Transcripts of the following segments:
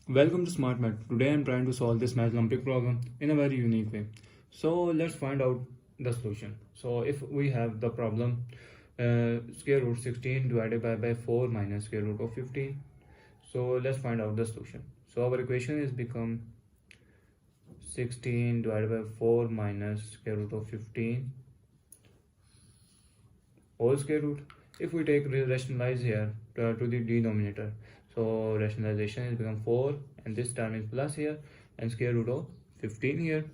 Welcome to Smart Math. Today I'm trying to solve this math Olympic problem in a very unique way. So let's find out the solution. So if we have the problem square root 16 divided by 4 minus square root of 15. So let's find out the solution. So our equation is become 16 divided by 4 minus square root of 15 whole square root. If we take rationalize here to the denominator, so rationalization is become 4 and this term is plus here and square root of 15 here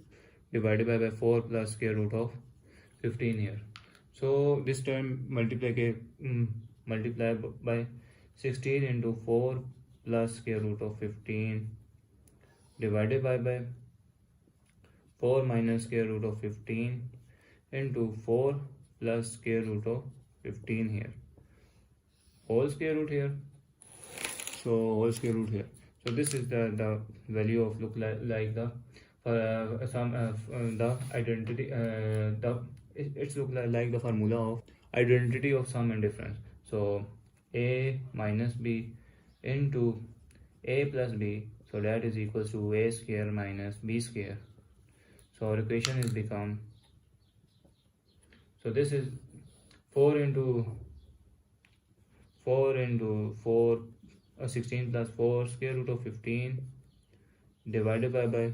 divided by 4 plus square root of 15 here. So this term multiply by 16 into 4 plus square root of 15 divided by 4 minus square root of 15 into 4 plus square root of 15 here, whole square root here. So whole square root here. So this is the value of look like the the identity it's look like the formula of identity of sum and difference. So a minus b into a plus b, so that is equals to a square minus b square. So our equation is become, so this is 4 into 4 16 plus 4 square root of 15 divided by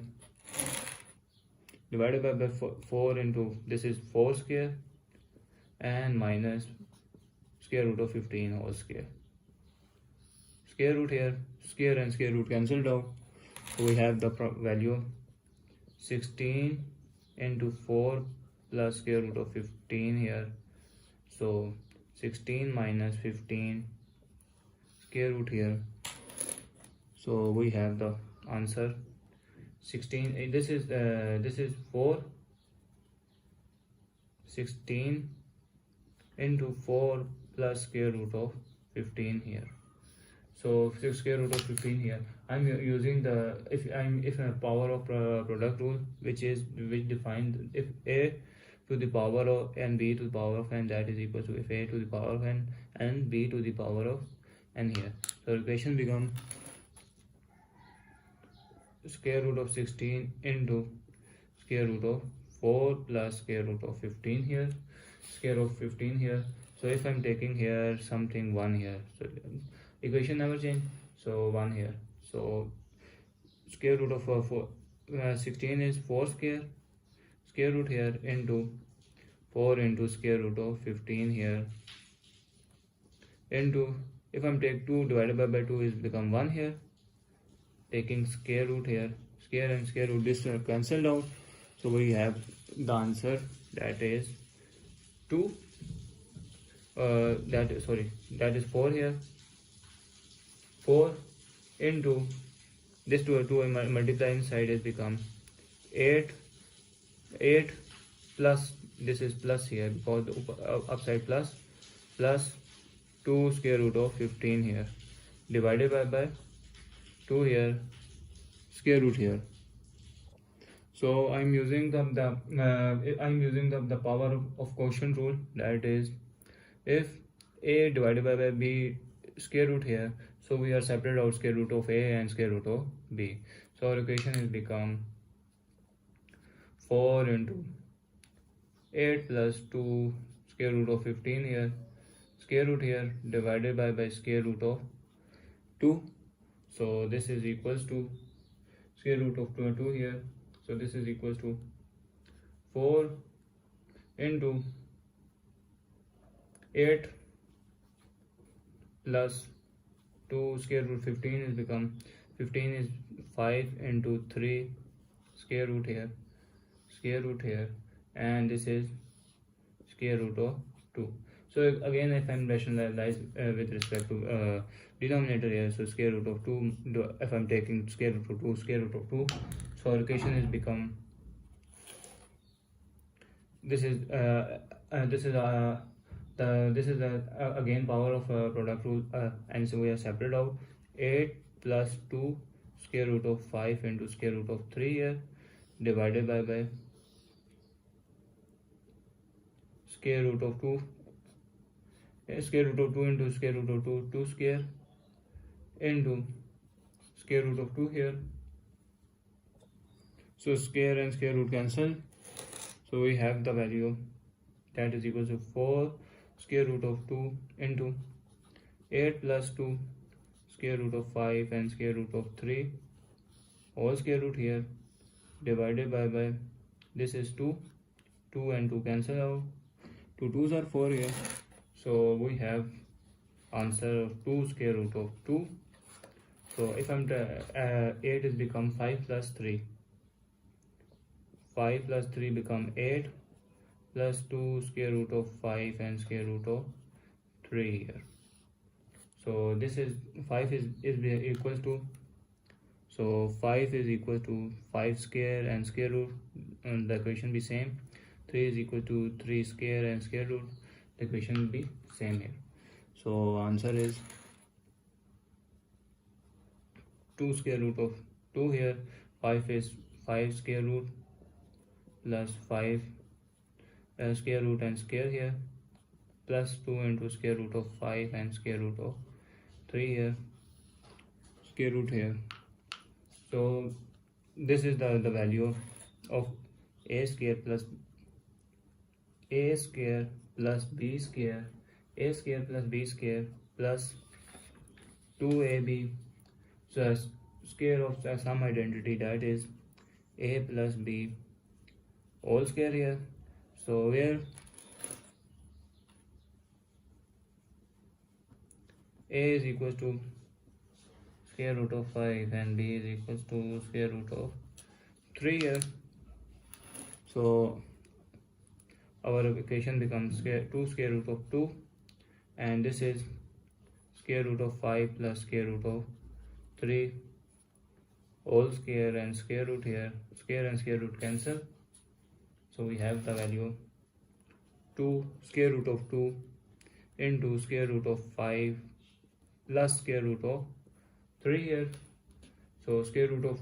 4 into this is 4 square and minus square root of 15 whole square. Square root here, square and square root cancelled out, so we have the value 16 into 4 plus square root of 15 here. So 16 minus 15 square root here. So we have the answer 16. This is 4 16 into 4 plus square root of 15 here. So 6 square root of 15 here. I'm using the if a power of product rule, which defines if a to the power of n, b to the power of n, that is equal to if a to the power of n and b to the power of n here. So equation become square root of 16 into square root of 4 plus square root of 15 here, square of 15 here. So if I'm taking here something 1 here, so equation never change, so 1 here. So square root of 16 is 4 square root here into 4 into square root of 15 here into, if I'm take 2 divided by 2 is become 1 here, taking square root here, square and square root this cancelled out, so we have the answer, that is 2 that is 4 here, 4 into this 2 multiply inside is become 8 plus this is plus here because upside plus 2 square root of 15 here divided by 2 here, square root here. So I'm using the power of quotient rule, that is if a divided by b square root here, so we are separate out square root of a and square root of b. So our equation is become 4 into 8 plus 2 square root of 15 here, square root here divided by square root of 2. So this is equals to square root of 2 here. So this is equals to 4 into 8 plus 2 square root 15 is become 15 is 5 into 3 square root here and this is square root of 2. So again if I'm rationalize with respect to denominator here, so square root of 2, if I'm taking square root of 2, so our equation is become, this is again power of product rule, and so we are separate out 8 plus 2 square root of 5 into square root of 3 here divided by square root of 2 square root of 2 into square root of 2 square into square root of 2 here. So square and square root cancel. So we have the value that is equal to 4 square root of 2 into 8 plus 2 square root of 5 and square root of 3 whole square root here divided by this is 2 and 2 cancel out, 2 2s are 4 here. So we have answer of 2 square root of 2. So if I'm 8 is become 5 plus 3, 5 plus 3 become 8 plus 2 square root of 5 and square root of 3 here. So this is 5 is equals to, so 5 is equal to 5 square and square root, and the equation be same. 3 is equal to 3 square and square root, the equation will be same here. So answer is 2 square root of 2 here. 5 is 5 square root plus 5 square root and square here plus 2 into square root of 5 and square root of 3 here, square root here. So this is the value of a square plus b square, a square plus b square plus 2ab. So square of some identity, that is a plus b whole square here. So where a is equals to square root of 5 and b is equals to square root of 3 here. So our equation becomes 2 square root of 2, and this is square root of 5 plus square root of 3 whole square and square root here, square and square root cancel. So we have the value 2 square root of 2 into square root of 5 plus square root of 3 here. So square root of,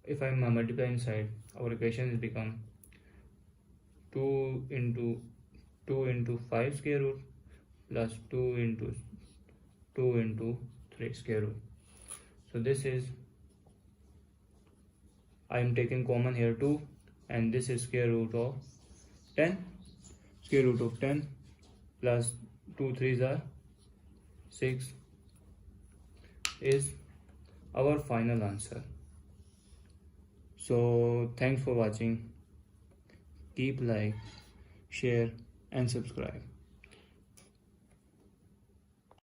if I'm multiplying inside, our equation is become 2 into 5 square root plus 2 into 3 square root. So this is, I am taking common here 2, and this is square root of 10. Square root of 10 plus 2 3s are 6 is our final answer. So thanks for watching. Keep like, share and subscribe.